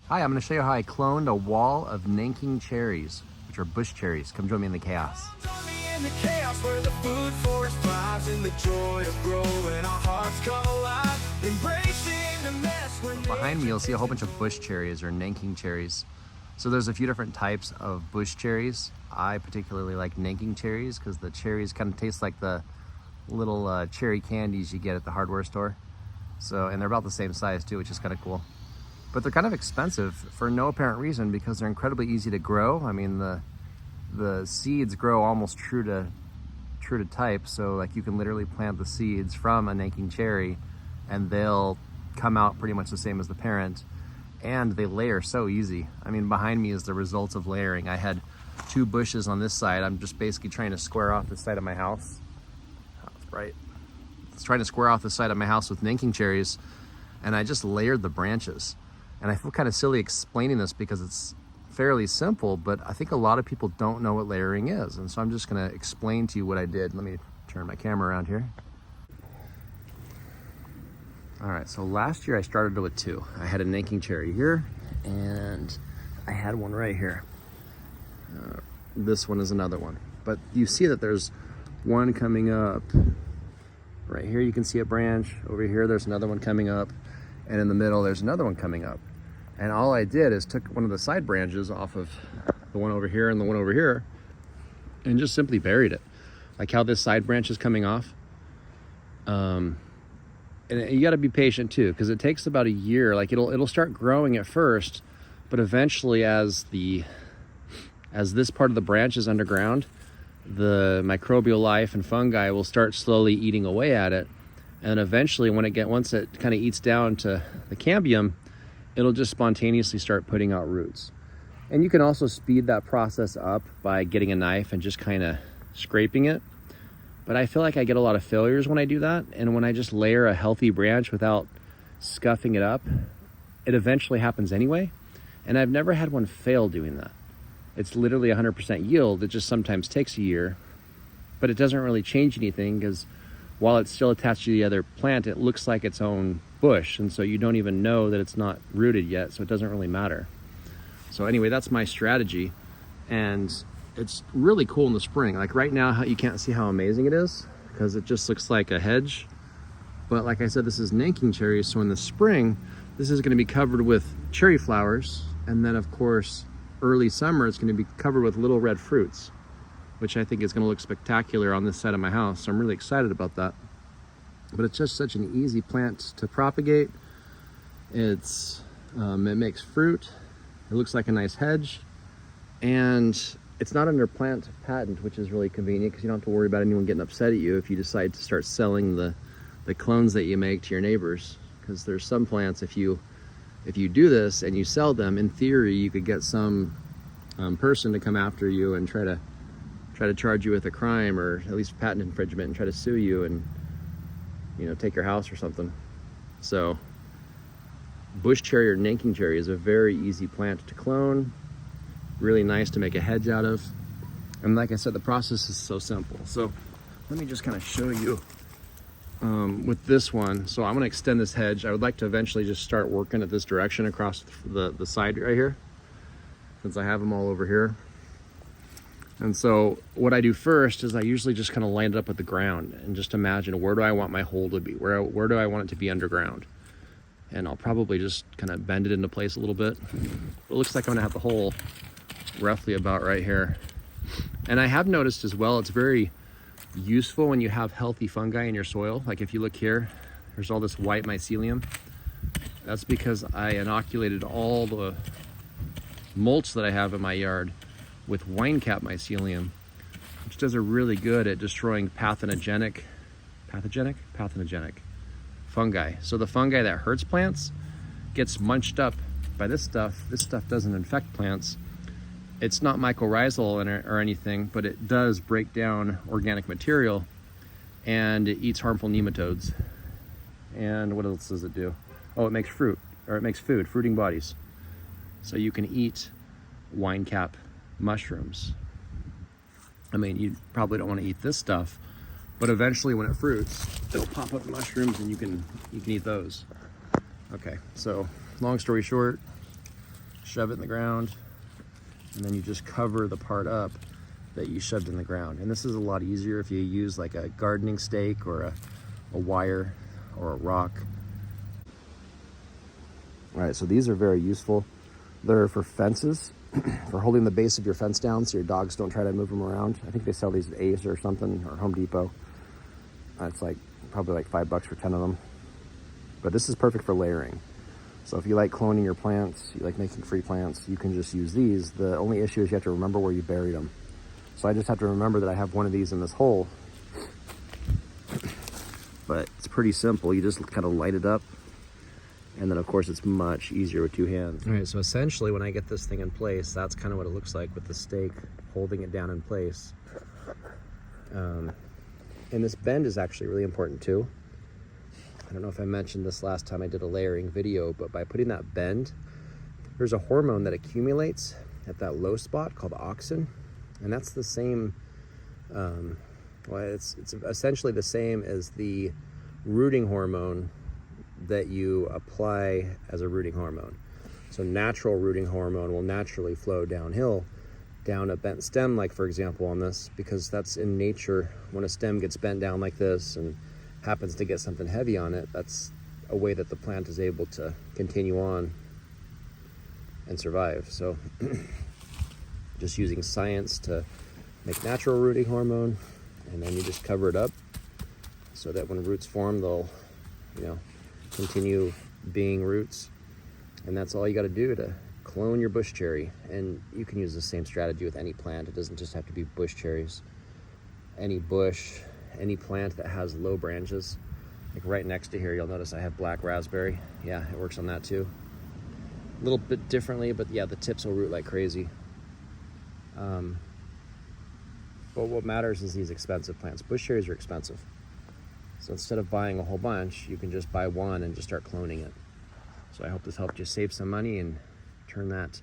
Hi, I'm going to show you how I cloned a wall of Nanking cherries, which are bush cherries. Come join me in the chaos. Join me in the chaos where the food forest thrives in the joy of growing. Our hearts come alive, embracing the mess. Behind me, you'll see a whole bunch of bush cherries or Nanking cherries. So there's a few different types of bush cherries. I particularly like Nanking cherries because the cherries kind of taste like the little cherry candies you get at the hardware store. So, and they're about the same size too, which is kind of cool. But they're kind of expensive for no apparent reason because they're incredibly easy to grow. I mean, the seeds grow almost true to type. So like you can literally plant the seeds from a Nanking cherry and they'll come out pretty much the same as the parent. And they layer so easy. I mean, behind me is the results of layering. I had 2 bushes on this side. I'm just basically trying to square off the side of my house. That's right. It's trying to square off the side of my house with Nanking cherries. And I just layered the branches. And I feel kind of silly explaining this because it's fairly simple, but I think a lot of people don't know what layering is. And so I'm just gonna explain to you what I did. Let me turn my camera around here. All right, so last year I started with 2. I had a Nanking cherry here, and I had one right here. This one is another one. But you see that there's one coming up. Right here you can see a branch. Over here there's another one coming up. And in the middle there's another one coming up. And all I did is took one of the side branches off of the one over here and the one over here and just simply buried it. Like how this side branch is coming off. And you got to be patient too, because it takes about a year. Like it'll start growing at first, but eventually as this part of the branch is underground, the microbial life and fungi will start slowly eating away at it. And eventually once it kind of eats down to the cambium, it'll just spontaneously start putting out roots. And you can also speed that process up by getting a knife and just kind of scraping it. But I feel like I get a lot of failures when I do that. And when I just layer a healthy branch without scuffing it up, it eventually happens anyway. And I've never had one fail doing that. It's literally 100% yield. It just sometimes takes a year, but it doesn't really change anything because while it's still attached to the other plant, it looks like its own bush. And so you don't even know that it's not rooted yet. So it doesn't really matter. So anyway, that's my strategy. And it's really cool in the spring. Like right now, you can't see how amazing it is because it just looks like a hedge. But like I said, this is Nanking cherries. So in the spring, this is going to be covered with cherry flowers. And then of course, early summer, it's going to be covered with little red fruits, which I think is going to look spectacular on this side of my house. So I'm really excited about that. But it's just such an easy plant to propagate. It makes fruit. It looks like a nice hedge. And it's not under plant patent, which is really convenient because you don't have to worry about anyone getting upset at you if you decide to start selling the clones that you make to your neighbors. Because there's some plants, if you do this and you sell them, in theory, you could get some person to come after you and try to charge you with a crime or at least patent infringement and try to sue you and take your house or something. So bush cherry or Nanking cherry is a very easy plant to clone, really nice to make a hedge out of. And like I said, the process is so simple. So let me just kind of show you with this one. So I'm going to extend this hedge. I would like to eventually just start working at this direction across the side right here, since I have them all over here. And so what I do first is I usually just kind of line it up with the ground and just imagine, where do I want my hole to be? Where do I want it to be underground? And I'll probably just kind of bend it into place a little bit. It looks like I'm gonna have the hole roughly about right here. And I have noticed as well, it's very useful when you have healthy fungi in your soil. Like if you look here, there's all this white mycelium. That's because I inoculated all the mulch that I have in my yard with wine cap mycelium, which does a really good at destroying pathogenic fungi. So the fungi that hurts plants gets munched up by this stuff. This stuff doesn't infect plants. It's not mycorrhizal or anything, but it does break down organic material and it eats harmful nematodes. And what else does it do? Oh, it makes fruit, or it makes food, fruiting bodies. So you can eat wine cap mushrooms. I mean, you probably don't want to eat this stuff, but eventually when it fruits, it'll pop up mushrooms and you can eat those. Okay, so long story short, shove it in the ground, and then you just cover the part up that you shoved in the ground. And this is a lot easier if you use like a gardening stake or a wire or a rock. All right, so these are very useful. They're for fences, for holding the base of your fence down so your dogs don't try to move them around. I think they sell these at Ace or something, or Home Depot. It's like probably like $5 for 10 of them. But this is perfect for layering. So if you like cloning your plants, you like making free plants, you can just use these. The only issue is you have to remember where you buried them. So I just have to remember that I have one of these in this hole. But it's pretty simple. You just kind of light it up. And then of course it's much easier with two hands. All right, so essentially when I get this thing in place, that's kind of what it looks like with the stake holding it down in place. And this bend is actually really important too. I don't know if I mentioned this last time I did a layering video, but by putting that bend, there's a hormone that accumulates at that low spot called auxin. And that's the same, well, it's essentially the same as the rooting hormone that you apply as a rooting hormone. So natural rooting hormone will naturally flow downhill, down a bent stem, like for example on this, because that's in nature. When a stem gets bent down like this and happens to get something heavy on it, that's a way that the plant is able to continue on and survive. So just using science to make natural rooting hormone, and then you just cover it up so that when roots form, they'll, you know, continue being roots. And that's all you got to do to clone your bush cherry. And you can use the same strategy with any plant. It doesn't just have to be bush cherries. Any bush, any plant that has low branches, like right next to here, you'll notice I have black raspberry. Yeah, it works on that too. A little bit differently, but yeah, the tips will root like crazy. But what matters is these expensive plants. Bush cherries are expensive. So instead of buying a whole bunch, you can just buy one and just start cloning it. So I hope this helped you save some money and turn that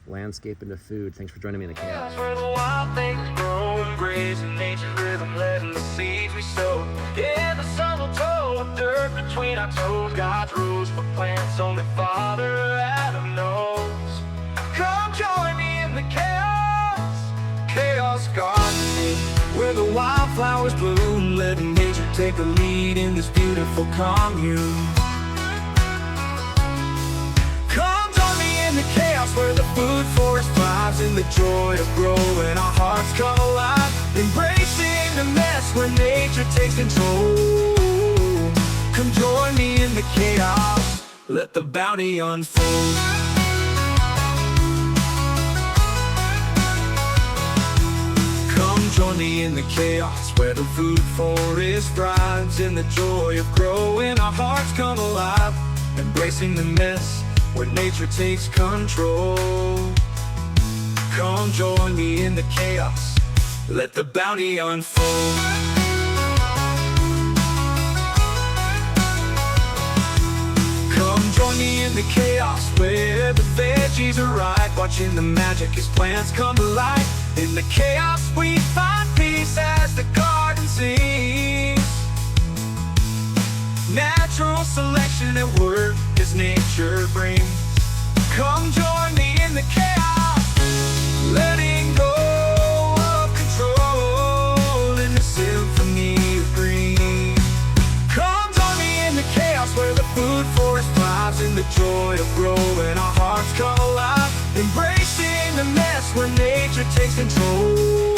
landscape into food. Thanks for joining me in the chaos. Where the wild things grow and graze in nature's rhythm, letting the seeds we sow. Yeah, the sun will toe of dirt between our toes. God's rules for plants only Father Adam knows. Come join me in the chaos gardening, where the wildflowers bloom, letting nature take the lead in this beautiful commune. Come join me in the chaos, where the food forest thrives in the joy of growing. Our hearts come alive, embracing the mess where nature takes control. Come join me in the chaos, let the bounty unfold. Come join me in the chaos, where the food forest thrives in the joy of growing. Our hearts come alive, embracing the mess where nature takes control. Come join me in the chaos, let the bounty unfold. Come join me in the chaos, where the veggies are ripe, watching the magic as plants come to life. In the chaos we find peace as the garden sings. Natural selection at work as nature brings. Come join me in the chaos, letting go of control in the symphony of green. Come join me in the chaos, where the food forest thrives in the joy of growing. Our hearts come alive, embracing the mess where nature takes control.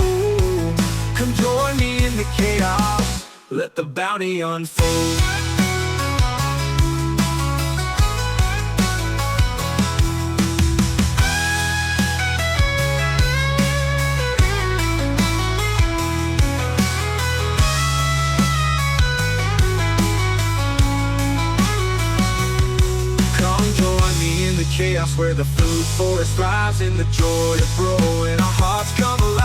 Come join me in the chaos, let the bounty unfold. Chaos, where the food forest thrives in the joy of growing. Our hearts come alive.